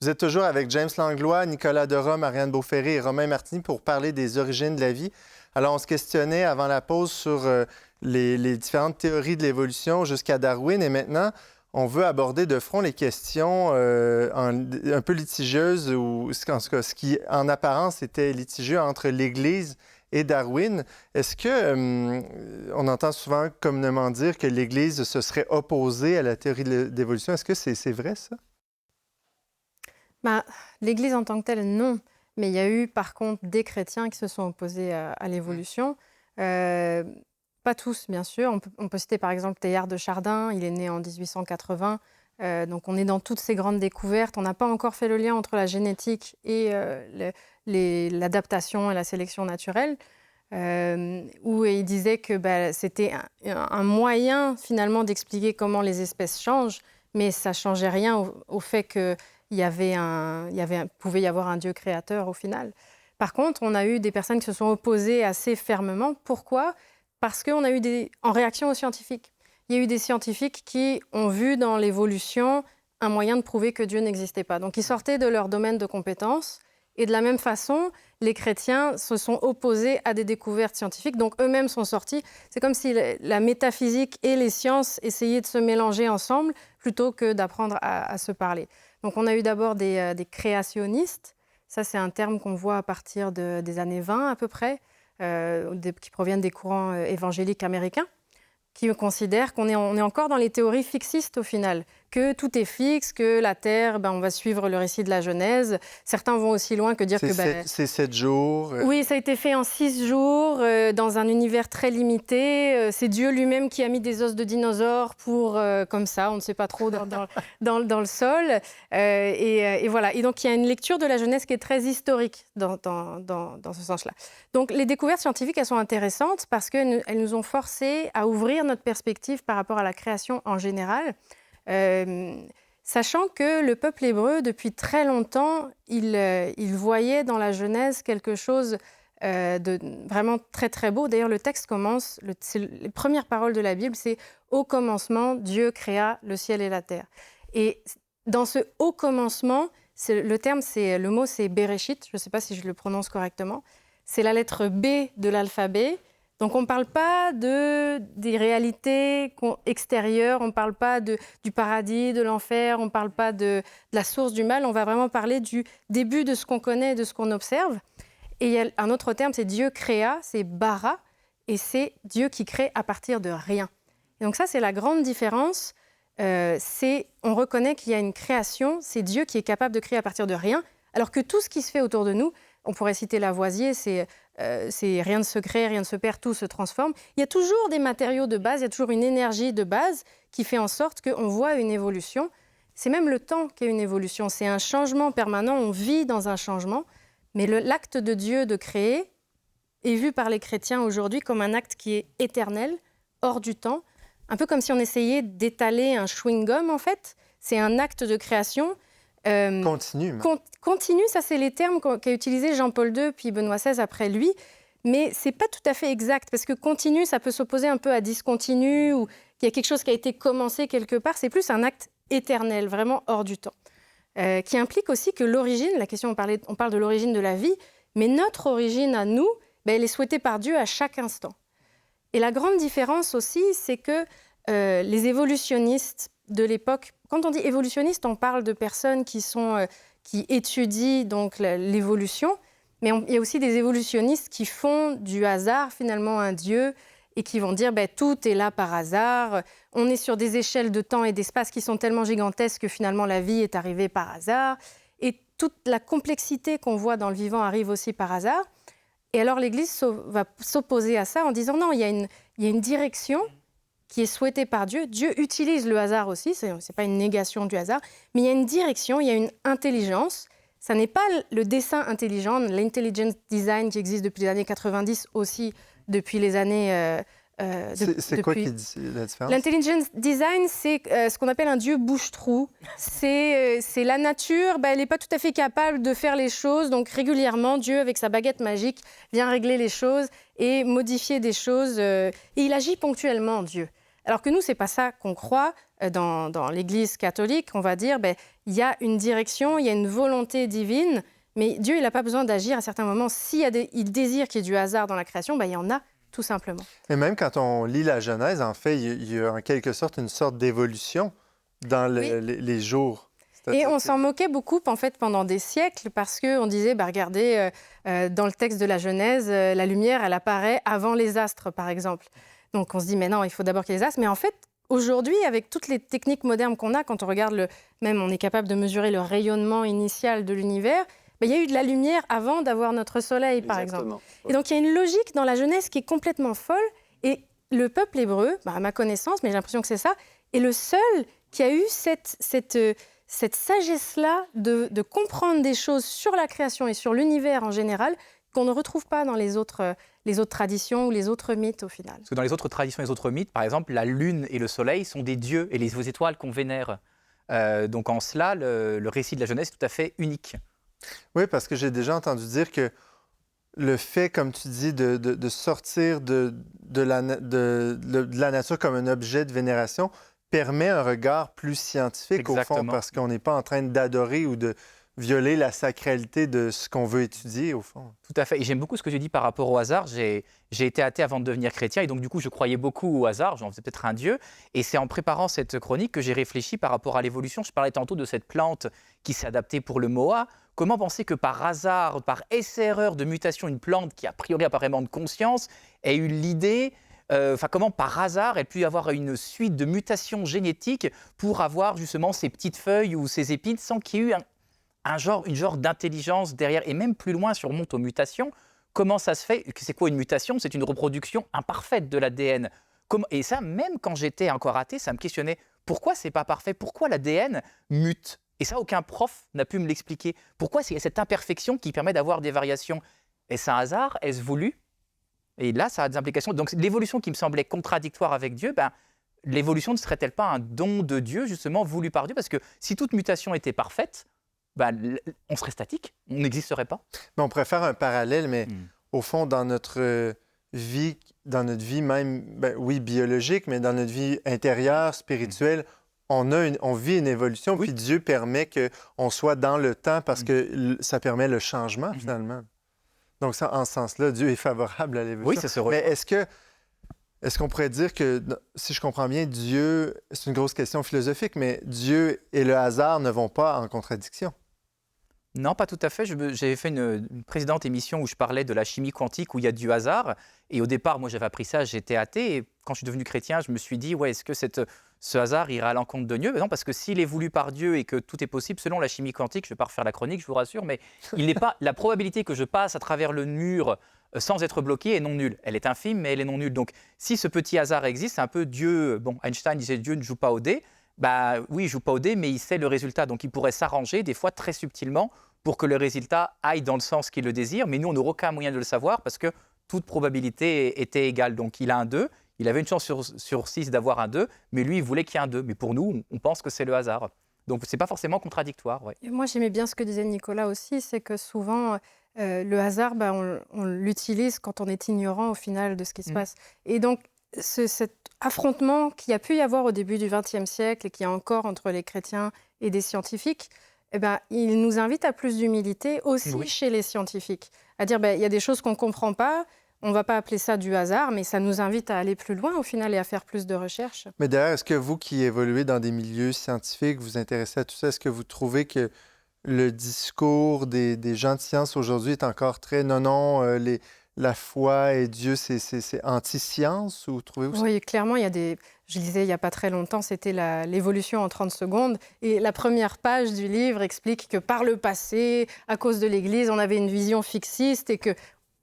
Vous êtes toujours avec James Langlois, Nicolas Dera, Marianne Beauferré et Romain Martini pour parler des origines de la vie. Alors, on se questionnait avant la pause sur les différentes théories de l'évolution jusqu'à Darwin et maintenant, on veut aborder de front les questions un peu litigieuses ou en tout cas, ce qui, en apparence, était litigieux entre l'Église et Darwin. Est-ce que on entend souvent communément dire que l'Église se serait opposée à la théorie de l'évolution? Est-ce que c'est vrai, ça? Bah, l'Église en tant que telle, non. Mais il y a eu par contre des chrétiens qui se sont opposés à l'évolution. Euh, Pas tous, bien sûr. On peut citer par exemple Teilhard de Chardin, il est né en 1880. Donc on est dans toutes ces grandes découvertes. On n'a pas encore fait le lien entre la génétique et l'adaptation et la sélection naturelle. Où il disait que c'était un moyen finalement d'expliquer comment les espèces changent, mais ça ne changeait rien au fait que pouvait y avoir un Dieu créateur au final. Par contre, on a eu des personnes qui se sont opposées assez fermement. Pourquoi ? Parce qu'on a eu en réaction aux scientifiques. Il y a eu des scientifiques qui ont vu dans l'évolution un moyen de prouver que Dieu n'existait pas. Donc, ils sortaient de leur domaine de compétences. Et de la même façon, les chrétiens se sont opposés à des découvertes scientifiques. Donc, eux-mêmes sont sortis. C'est comme si la métaphysique et les sciences essayaient de se mélanger ensemble plutôt que d'apprendre à se parler. Donc, on a eu d'abord des créationnistes. Ça, c'est un terme qu'on voit à partir des années 20 à peu près, qui proviennent des courants évangéliques américains, qui considèrent qu'on est encore dans les théories fixistes au final, que tout est fixe, que la Terre, on va suivre le récit de la Genèse. Certains vont aussi loin que dire que... C'est 7 jours. Oui, ça a été fait en 6 jours, dans un univers très limité. C'est Dieu lui-même qui a mis des os de dinosaures pour, comme ça, on ne sait pas trop, dans le sol. Et voilà. Et donc, il y a une lecture de la Genèse qui est très historique dans ce sens-là. Donc, les découvertes scientifiques, elles sont intéressantes parce qu'elles nous ont forcés à ouvrir notre perspective par rapport à la création en général. Sachant que le peuple hébreu, depuis très longtemps, il voyait dans la Genèse quelque chose de vraiment très très beau. D'ailleurs, le texte commence, les premières paroles de la Bible, c'est « Au commencement, Dieu créa le ciel et la terre ». Et dans ce « au commencement », le mot c'est « Bereshit », je ne sais pas si je le prononce correctement. C'est la lettre B de l'alphabet. Donc, on ne parle pas des réalités extérieures, on ne parle pas du paradis, de l'enfer, on ne parle pas de la source du mal, on va vraiment parler du début de ce qu'on connaît et de ce qu'on observe. Et il y a un autre terme, c'est Dieu créa, c'est bara, et c'est Dieu qui crée à partir de rien. Et donc ça, c'est la grande différence. On reconnaît qu'il y a une création, c'est Dieu qui est capable de créer à partir de rien, alors que tout ce qui se fait autour de nous, on pourrait citer Lavoisier, c'est rien ne se crée, rien ne se perd, tout se transforme. Il y a toujours des matériaux de base, il y a toujours une énergie de base qui fait en sorte qu'on voit une évolution. C'est même le temps qui est une évolution, c'est un changement permanent, on vit dans un changement. Mais l'acte de Dieu de créer est vu par les chrétiens aujourd'hui comme un acte qui est éternel, hors du temps, un peu comme si on essayait d'étaler un chewing-gum en fait. C'est un acte de création. Continue. Continue, ça c'est les termes qu'a utilisé Jean-Paul II puis Benoît XVI après lui, mais c'est pas tout à fait exact parce que continue, ça peut s'opposer un peu à discontinu ou qu'il y a quelque chose qui a été commencé quelque part. C'est plus un acte éternel, vraiment hors du temps, qui implique aussi que l'origine, la question on parle de l'origine de la vie, mais notre origine à nous, elle est souhaitée par Dieu à chaque instant. Et la grande différence aussi, c'est que les évolutionnistes de l'époque, quand on dit évolutionniste, on parle de personnes qui étudient donc l'évolution, mais il y a aussi des évolutionnistes qui font du hasard finalement un dieu et qui vont dire tout est là par hasard, on est sur des échelles de temps et d'espace qui sont tellement gigantesques que finalement la vie est arrivée par hasard, et toute la complexité qu'on voit dans le vivant arrive aussi par hasard. Et alors l'Église va s'opposer à ça en disant non, il y a une direction qui est souhaité par Dieu. Dieu utilise le hasard aussi, ce n'est pas une négation du hasard, mais il y a une direction, il y a une intelligence. Ça n'est pas le dessin intelligent, l'intelligence design qui existe depuis les années 90 aussi, depuis les années... c'est quoi qui dit la différence? L'intelligence design, c'est ce qu'on appelle un Dieu bouche-trou. C'est la nature, elle n'est pas tout à fait capable de faire les choses, donc régulièrement, Dieu, avec sa baguette magique, vient régler les choses et modifier des choses. Et il agit ponctuellement, Dieu. Alors que nous, ce n'est pas ça qu'on croit. dans l'Église catholique, on va dire, il y a une direction, il y a une volonté divine, mais Dieu, il n'a pas besoin d'agir à certains moments. Il désire qu'il y ait du hasard dans la création, il y en a, tout simplement. Et même quand on lit la Genèse, en fait, il y a en quelque sorte une sorte d'évolution dans les jours. Et on s'en moquait beaucoup en fait, pendant des siècles parce qu'on disait, regardez, dans le texte de la Genèse, la lumière, elle apparaît avant les astres, par exemple. Donc on se dit, mais non, il faut d'abord qu'il y ait les astres. Mais en fait, aujourd'hui, avec toutes les techniques modernes qu'on a, quand on regarde, même on est capable de mesurer le rayonnement initial de l'univers, il y a eu de la lumière avant d'avoir notre soleil, par exemple. Et donc il y a une logique dans la Genèse qui est complètement folle. Et le peuple hébreu, à ma connaissance, mais j'ai l'impression que c'est ça, est le seul qui a eu cette sagesse-là de comprendre des choses sur la création et sur l'univers en général qu'on ne retrouve pas dans les autres traditions ou les autres mythes au final. Parce que dans les autres traditions et les autres mythes, par exemple, la lune et le soleil sont des dieux et les étoiles qu'on vénère. Donc en cela, le récit de la Genèse est tout à fait unique. Oui, parce que j'ai déjà entendu dire que le fait, comme tu dis, de sortir de la nature comme un objet de vénération permet un regard plus scientifique. Exactement. Au fond, parce qu'on n'est pas en train d'adorer ou de violer la sacralité de ce qu'on veut étudier, au fond. Tout à fait. Et j'aime beaucoup ce que tu dis par rapport au hasard. J'ai été athée avant de devenir chrétien, et donc du coup, je croyais beaucoup au hasard. J'en faisais peut-être un dieu. Et c'est en préparant cette chronique que j'ai réfléchi par rapport à l'évolution. Je parlais tantôt de cette plante qui s'est adaptée pour le Moa. Comment penser que par hasard, par essai-erreur de mutation, une plante qui a priori apparemment de conscience ait eu l'idée... comment par hasard elle peut y avoir une suite de mutations génétiques pour avoir justement ces petites feuilles ou ces épines sans qu'il y ait eu une genre d'intelligence derrière. Et même plus loin, si on remonte aux mutations, comment ça se fait? C'est quoi une mutation? C'est une reproduction imparfaite de l'ADN. Et ça, même quand j'étais encore athée, ça me questionnait. Pourquoi c'est pas parfait? Pourquoi l'ADN mute? Et ça, aucun prof n'a pu me l'expliquer. Pourquoi il y a cette imperfection qui permet d'avoir des variations? Est-ce un hasard? Est-ce voulu? Et là, ça a des implications. Donc l'évolution qui me semblait contradictoire avec Dieu, l'évolution ne serait-elle pas un don de Dieu, justement, voulu par Dieu? Parce que si toute mutation était parfaite, on serait statique, on n'existerait pas. Mais on pourrait faire un parallèle, mais au fond, dans notre vie même, oui, biologique, mais dans notre vie intérieure, spirituelle, on vit une évolution, puis Dieu permet qu'on soit dans le temps parce que ça permet le changement, finalement. Donc, ça, en ce sens-là, Dieu est favorable à l'évolution. Oui, ça se rejoint. Mais est-ce qu'on pourrait dire que, si je comprends bien, Dieu, c'est une grosse question philosophique, mais Dieu et le hasard ne vont pas en contradiction? Non, pas tout à fait. J'avais fait une précédente émission où je parlais de la chimie quantique, où il y a du hasard. Et au départ, moi, j'avais appris ça, j'étais athée. Et quand je suis devenu chrétien, je me suis dit, est-ce que ce hasard ira à l'encontre de Dieu? Non, parce que s'il est voulu par Dieu et que tout est possible, selon la chimie quantique, je ne vais pas refaire la chronique, je vous rassure, mais la probabilité que je passe à travers le mur sans être bloqué est non nulle. Elle est infime, mais elle est non nulle. Donc, si ce petit hasard existe, c'est un peu Dieu. Bon, Einstein disait Dieu ne joue pas au dé. Oui, il ne joue pas au dé, mais il sait le résultat. Donc, il pourrait s'arranger, des fois très subtilement, pour que le résultat aille dans le sens qu'il le désire. Mais nous, on n'aura aucun moyen de le savoir parce que toute probabilité était égale. Donc, il a un 2. Il avait une chance sur 6 d'avoir un 2, mais lui, il voulait qu'il y ait un 2. Mais pour nous, on pense que c'est le hasard. Donc, ce n'est pas forcément contradictoire. Ouais. Moi, j'aimais bien ce que disait Nicolas aussi, c'est que souvent, le hasard, on l'utilise quand on est ignorant au final de ce qui se passe. Et donc, cet affrontement qu'il y a pu y avoir au début du XXe siècle et qu'il y a encore entre les chrétiens et des scientifiques, il nous invite à plus d'humilité aussi chez les scientifiques. À dire, il y a des choses qu'on ne comprend pas, on ne va pas appeler ça du hasard, mais ça nous invite à aller plus loin au final et à faire plus de recherches. Mais d'ailleurs, est-ce que vous qui évoluez dans des milieux scientifiques, vous intéressez à tout ça, est-ce que vous trouvez que le discours des gens de science aujourd'hui est encore très la foi et Dieu, c'est anti-science, ou trouvez-vous? Oui, clairement, je lisais il n'y a pas très longtemps, c'était l'évolution en 30 secondes. Et la première page du livre explique que par le passé, à cause de l'Église, on avait une vision fixiste et que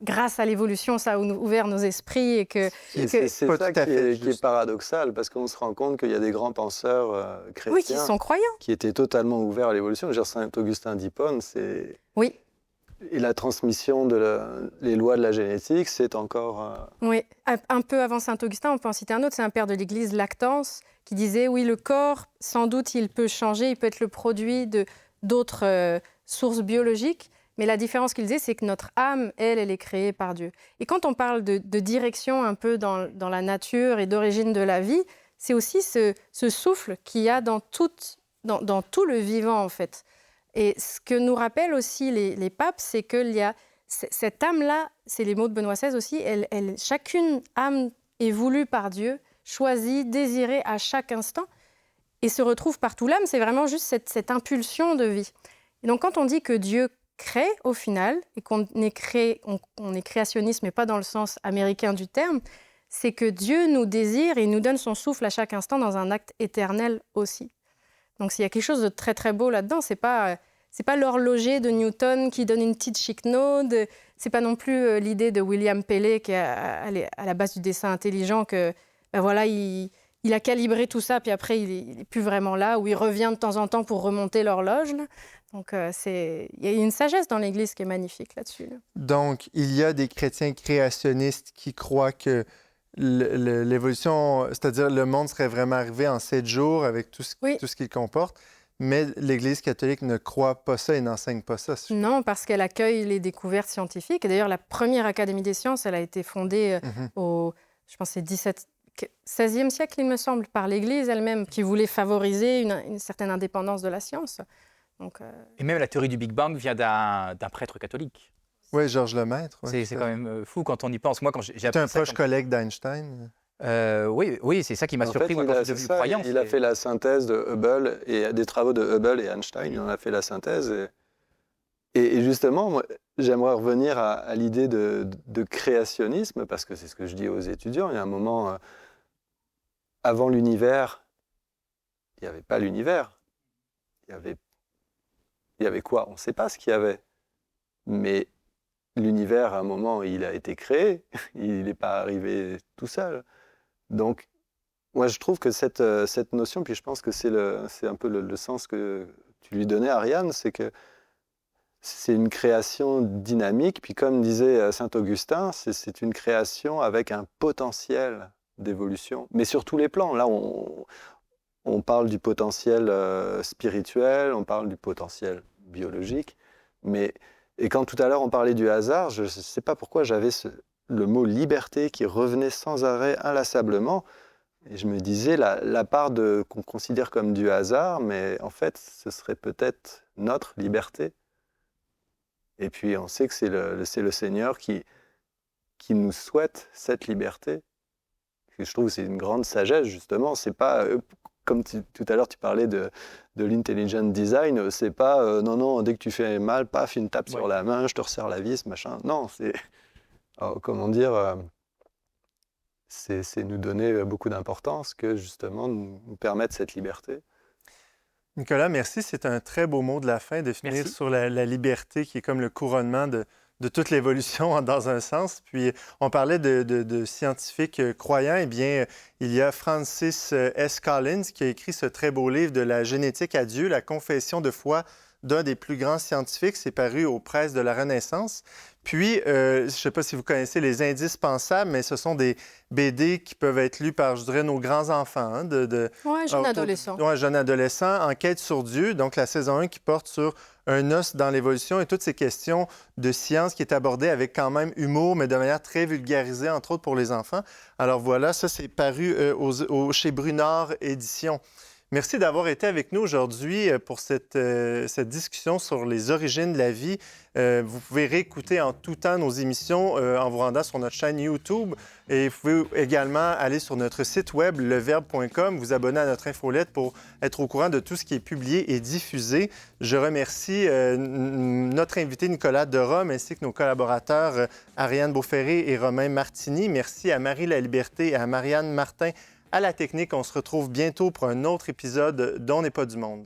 grâce à l'évolution, ça a ouvert nos esprits. Et c'est ça qui est paradoxal, parce qu'on se rend compte qu'il y a des grands penseurs chrétiens qui sont croyants, qui étaient totalement ouverts à l'évolution. Saint-Augustin d'Hippone, c'est... Oui. Et la transmission les lois de la génétique, c'est encore... Oui, un peu avant Saint-Augustin, on peut en citer un autre, c'est un père de l'Église, Lactance, qui disait, oui, le corps, sans doute, il peut changer, il peut être le produit d'autres sources biologiques, mais la différence qu'il disait, c'est que notre âme, elle est créée par Dieu. Et quand on parle de direction un peu dans la nature et d'origine de la vie, c'est aussi ce souffle qu'il y a dans tout le vivant, en fait. Et ce que nous rappellent aussi les papes, c'est qu'il y a cette âme-là, c'est les mots de Benoît XVI aussi, chacune âme est voulue par Dieu, choisie, désirée à chaque instant, et se retrouve partout. L'âme, c'est vraiment juste cette impulsion de vie. Et donc, quand on dit que Dieu crée, au final, et qu'on est créationniste, mais pas dans le sens américain du terme, c'est que Dieu nous désire et nous donne son souffle à chaque instant dans un acte éternel aussi. Donc, s'il y a quelque chose de très, très beau là-dedans, c'est pas l'horloger de Newton qui donne une petite chicnaude, c'est pas non plus l'idée de William Paley qui est à la base du dessin intelligent que, ben voilà, il a calibré tout ça, puis après, il n'est plus vraiment là, ou il revient de temps en temps pour remonter l'horloge. Donc, il y a une sagesse dans l'Église qui est magnifique là-dessus. Donc, il y a des chrétiens créationnistes qui croient que l'évolution, c'est-à-dire le monde serait vraiment arrivé en 7 jours avec tout ce qu'il comporte, mais l'Église catholique ne croit pas ça et n'enseigne pas ça. Non, parce qu'elle accueille les découvertes scientifiques. Et d'ailleurs, la première Académie des sciences, elle a été fondée je pense, c'est 16e siècle, il me semble, par l'Église elle-même, qui voulait favoriser une certaine indépendance de la science. Donc, Et même la théorie du Big Bang vient d'un prêtre catholique. Oui, Georges Lemaître. Ouais, c'est quand même fou quand on y pense. Moi, quand j'ai appris ça... C'est un proche collègue d'Einstein. Oui, c'est ça qui m'a surpris quand je suis devenu croyant. Il a fait la synthèse de Hubble, et des travaux de Hubble et Einstein, il en a fait la synthèse. Et justement, moi, j'aimerais revenir à l'idée de créationnisme, parce que c'est ce que je dis aux étudiants. Il y a un moment, avant l'univers, il n'y avait pas l'univers. Il y avait quoi? On ne sait pas ce qu'il y avait. Mais l'univers, à un moment, il a été créé. Il n'est pas arrivé tout seul. Donc, moi, je trouve que cette notion, puis je pense que c'est un peu le sens que tu lui donnais, Ariane, c'est que c'est une création dynamique. Puis comme disait Saint-Augustin, c'est une création avec un potentiel d'évolution. Mais sur tous les plans. Là, on parle du potentiel spirituel, on parle du potentiel biologique. Et quand tout à l'heure on parlait du hasard, je ne sais pas pourquoi j'avais le mot liberté qui revenait sans arrêt, inlassablement. Et je me disais, la part qu'on considère comme du hasard, mais en fait, ce serait peut-être notre liberté. Et puis, on sait que c'est le Seigneur qui nous souhaite cette liberté. Et je trouve que c'est une grande sagesse, justement. C'est pas, comme tout à l'heure, tu parlais de l'intelligent design, c'est pas, non, dès que tu fais mal, paf, une tape sur la main, je te resserre la vis, machin. Non, c'est... comment dire, c'est nous donner beaucoup d'importance que justement nous permettre cette liberté. Nicolas, merci. C'est un très beau mot de la fin de finir sur la liberté qui est comme le couronnement de toute l'évolution dans un sens. Puis on parlait de scientifiques croyants. Eh bien, il y a Francis S. Collins qui a écrit ce très beau livre de la génétique à Dieu, la confession de foi d'un des plus grands scientifiques. C'est paru aux presses de la Renaissance. Puis, je ne sais pas si vous connaissez les indices pensables, mais ce sont des BD qui peuvent être lus par, je dirais, nos grands-enfants. Hein, jeunes adolescents. Oui, jeunes adolescents, en quête sur Dieu. Donc, la saison 1 qui porte sur un os dans l'évolution et toutes ces questions de science qui est abordée avec quand même humour, mais de manière très vulgarisée, entre autres pour les enfants. Alors voilà, ça, c'est paru chez Brunard Éditions. Merci d'avoir été avec nous aujourd'hui pour cette discussion sur les origines de la vie. Vous pouvez réécouter en tout temps nos émissions en vous rendant sur notre chaîne YouTube. Et vous pouvez également aller sur notre site web, leverbe.com, vous abonner à notre infolette pour être au courant de tout ce qui est publié et diffusé. Je remercie notre invité Nicolas de Rome ainsi que nos collaborateurs Ariane Beauferré et Romain Martini. Merci à Marie Laliberté et à Marianne Martin à la technique. On se retrouve bientôt pour un autre épisode d'On n'est pas du monde.